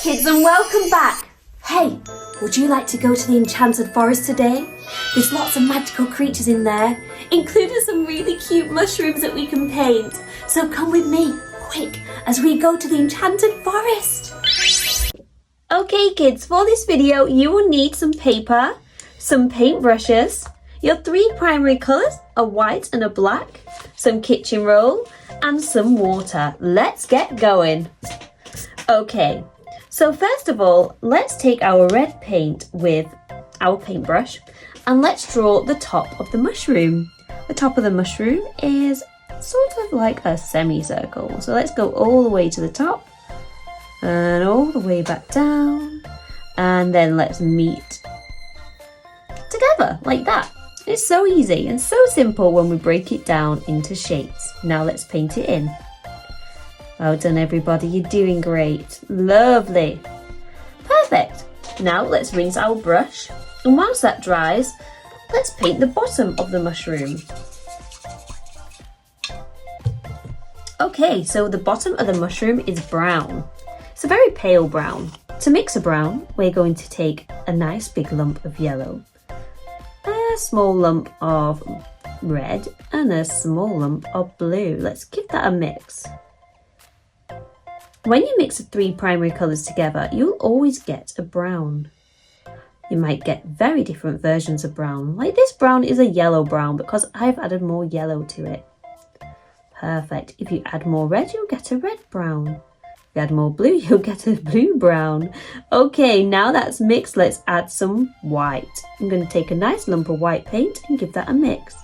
Kids, and welcome back! Hey, would you like to go to the enchanted forest today? There's lots of magical creatures in there, including some really cute mushrooms that we can paint. So come with me, quick, as we go to the enchanted forest. Okay kids, for this video you will need some paper, some paintbrushes, your three primary colours, a white and a black, some Kitchenroll and some water. Let's get going. Okay, so first of all, let's take our red paint with our paintbrush and let's draw the top of the mushroom. The top of the mushroom is sort of like a semicircle. So let's go all the way to the top and all the way back down, and then let's meet together like that. It's so easy and so simple when we break it down into shapes. Now let's paint it in. Well done everybody, you're doing great. Lovely. Perfect. Now let's rinse our brush, and whilst that dries, let's paint the bottom of the mushroom. Okay, so the bottom of the mushroom is brown. It's a very pale brown. To mix a brown, we're going to take a nice big lump of yellow, a small lump of red, and a small lump of blue. Let's give that a mix. When you mix the three primary colours together, you'll always get a brown. You might get very different versions of brown. Like this brown is a yellow brown because I've added more yellow to it. Perfect. If you add more red, you'll get a red brown. If you add more blue, you'll get a blue brown. Okay, now that's mixed, let's add some white. I'm going to take a nice lump of white paint and give that a mix.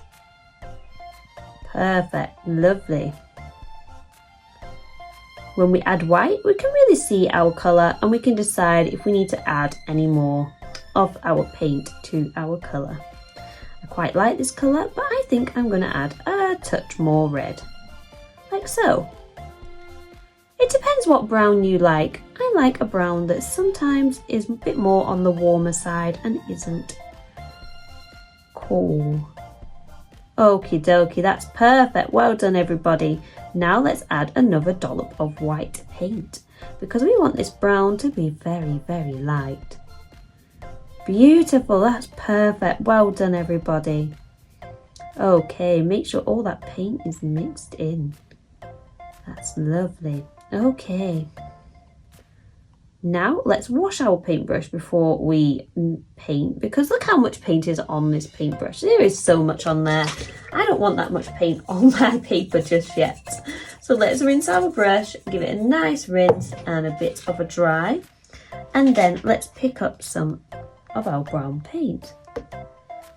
Perfect. Lovely. When we add white, we can really see our colour and we can decide if we need to add any more of our paint to our colour. I quite like this colour, but I think I'm going to add a touch more red, like so. It depends what brown you like. I like a brown that sometimes is a bit more on the warmer side and isn't cool. Okie dokie, that's perfect. Well done everybody. Now let's add another dollop of white paint because we want this brown to be very, very light. Beautiful, that's perfect. Well done everybody. Okay, make sure all that paint is mixed in. That's lovely. Okay. Now let's wash our paintbrush before we paint, because look how much paint is on this paintbrush. There is so much on there. I don't want that much paint on my paper just yet. So let's rinse our brush, give it a nice rinse and a bit of a dry. And then let's pick up some of our brown paint.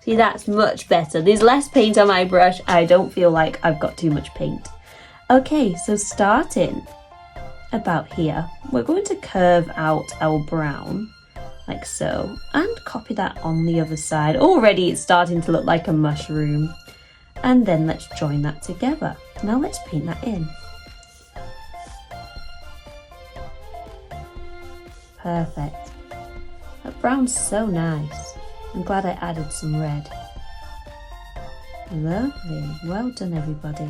See, that's much better. There's less paint on my brush. I don't feel like I've got too much paint. Okay, so starting about here, we're going to curve out our brown like so and copy that on the other side. Already it's starting to look like a mushroom, and then let's join that together. Now let's paint that in. Perfect. That brown's so nice. I'm glad I added some red. Lovely. Well done everybody.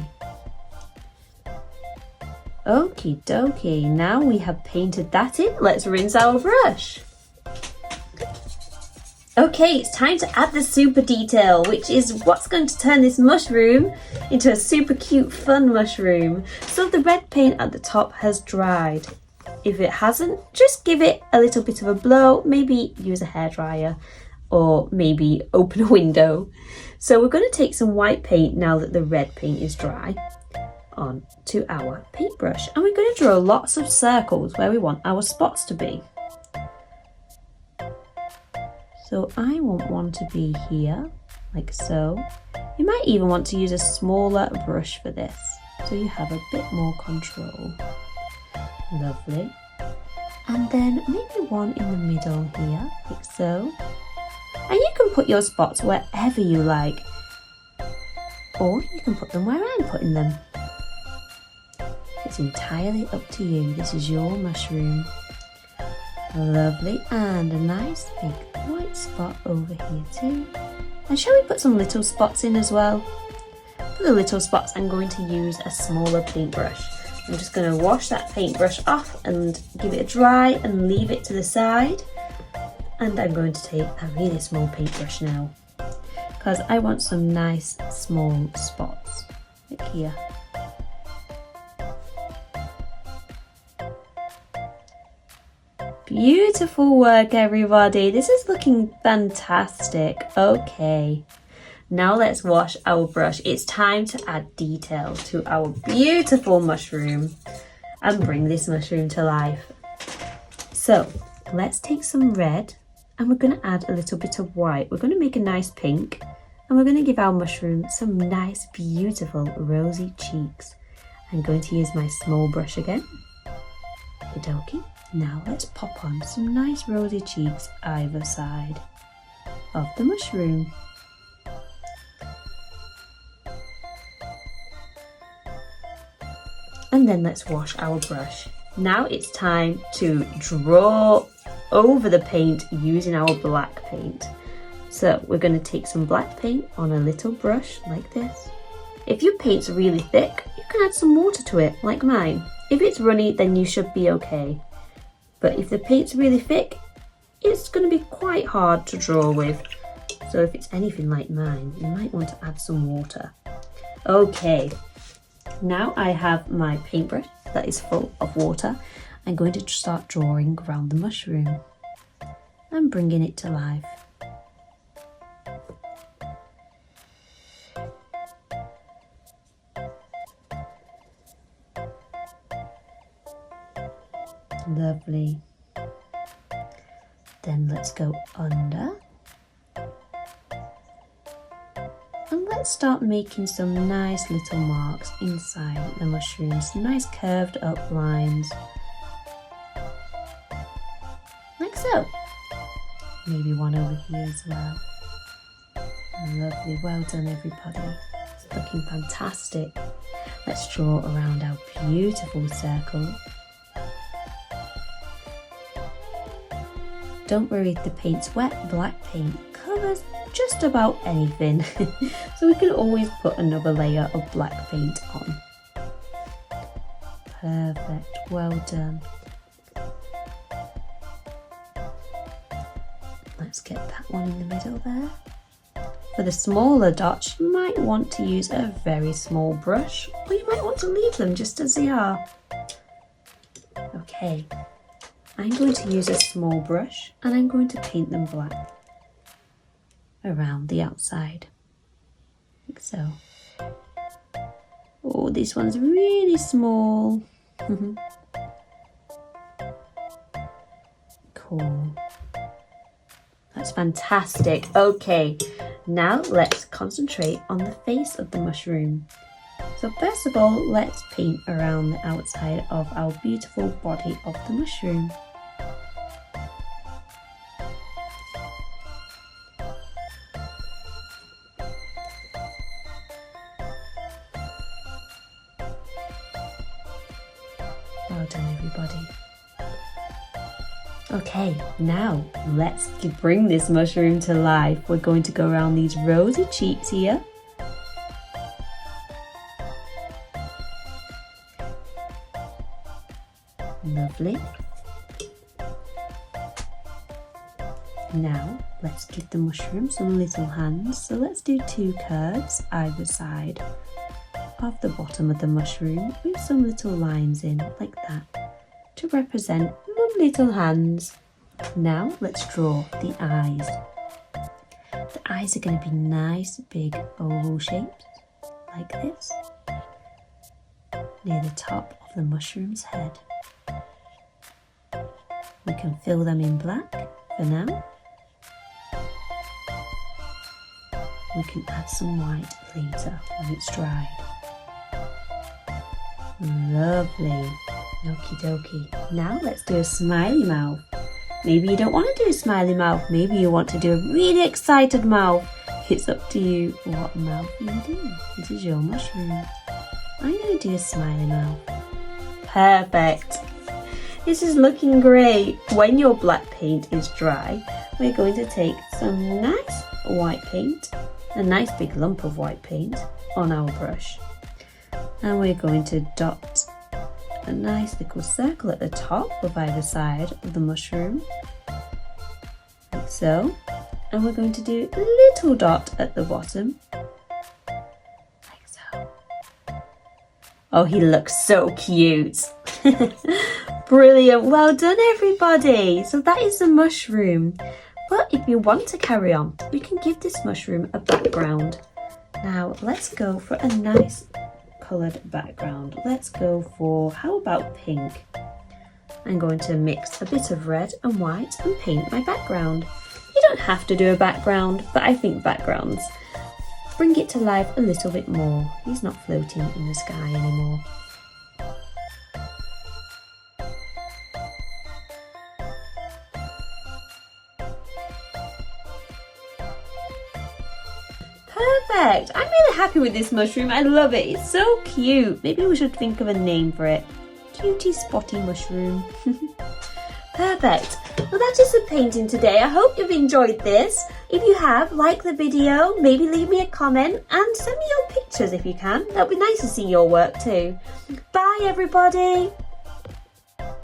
Okie dokie, now we have painted that in, let's rinse our brush. Okay, it's time to add the super detail, which is what's going to turn this mushroom into a super cute fun mushroom. So the red paint at the top has dried. If it hasn't, just give it a little bit of a blow, maybe use a hairdryer or maybe open a window. So we're going to take some white paint now that the red paint is dry on to our paintbrush, and we're going to draw lots of circles where we want our spots to be. So I want one to be here, like so. You might even want to use a smaller brush for this, so you have a bit more control. Lovely. And then maybe one in the middle here, like so. And you can put your spots wherever you like, or you can put them where I'm putting them. It's entirely up to you. This is your mushroom. Lovely, and a nice big white spot over here too. And shall we put some little spots in as well? For the little spots, I'm going to use a smaller paintbrush. I'm just going to wash that paintbrush off and give it a dry and leave it to the side. And I'm going to take a really small paintbrush now, because I want some nice small spots, like here. Beautiful work, everybody. This is looking fantastic. Okay, now let's wash our brush. It's time to add detail to our beautiful mushroom and bring this mushroom to life. So let's take some red and we're going to add a little bit of white. We're going to make a nice pink and we're going to give our mushroom some nice, beautiful rosy cheeks. I'm going to use my small brush again. Okie-dokie. Now let's pop on some nice rosy cheeks either side of the mushroom. And then let's wash our brush. Now it's time to draw over the paint using our black paint. So we're going to take some black paint on a little brush like this. If your paint's really thick, you can add some water to it, like mine. If it's runny, then you should be okay. But if the paint's really thick, it's going to be quite hard to draw with. So if it's anything like mine, you might want to add some water. Okay, now I have my paintbrush that is full of water. I'm going to start drawing around the mushroom and bringing it to life. Lovely. Then let's go under. And let's start making some nice little marks inside the mushrooms. Nice curved up lines. Like so. Maybe one over here as well. Lovely. Well done, everybody. It's looking fantastic. Let's draw around our beautiful circle. Don't worry if the paint's wet, black paint covers just about anything. So we can always put another layer of black paint on. Perfect, well done. Let's get that one in the middle there. For the smaller dots, you might want to use a very small brush, or you might want to leave them just as they are. Okay. I'm going to use a small brush and I'm going to paint them black around the outside, like so. Oh, this one's really small. Cool. That's fantastic. Okay, now let's concentrate on the face of the mushroom. So first of all, let's paint around the outside of our beautiful body of the mushroom. Well done, everybody. Okay, now let's bring this mushroom to life. We're going to go around these rosy cheeks here. Lovely. Now let's give the mushroom some little hands. So let's do 2 curves either side of the bottom of the mushroom with some little lines in like that to represent little hands. Now let's draw the eyes. The eyes are going to be nice big oval shapes like this near the top of the mushroom's head. We can fill them in black for now. We can add some white later when it's dried. Lovely. Okie dokie. Now let's do a smiley mouth. Maybe you don't want to do a smiley mouth. Maybe you want to do a really excited mouth. It's up to you what mouth you do. This is your mushroom. I'm going to do a smiley mouth. Perfect. This is looking great. When your black paint is dry, we're going to take some nice white paint, a nice big lump of white paint on our brush. And we're going to dot a nice little circle at the top of either side of the mushroom, like so. And we're going to do a little dot at the bottom, like so. Oh, he looks so cute. Brilliant, well done everybody. So that is the mushroom. But if you want to carry on, we can give this mushroom a background. Now let's go for a nice coloured background. Let's go for, how about pink? I'm going to mix a bit of red and white and paint my background. You don't have to do a background, but I think backgrounds bring it to life a little bit more. He's not floating in the sky anymore. Perfect! I'm really happy with this mushroom. I love it. It's so cute. Maybe we should think of a name for it. Cutie spotty mushroom. Perfect. Well, that is the painting today. I hope you've enjoyed this. If you have, like the video, maybe leave me a comment and send me your pictures if you can. That would be nice to see your work too. Bye everybody.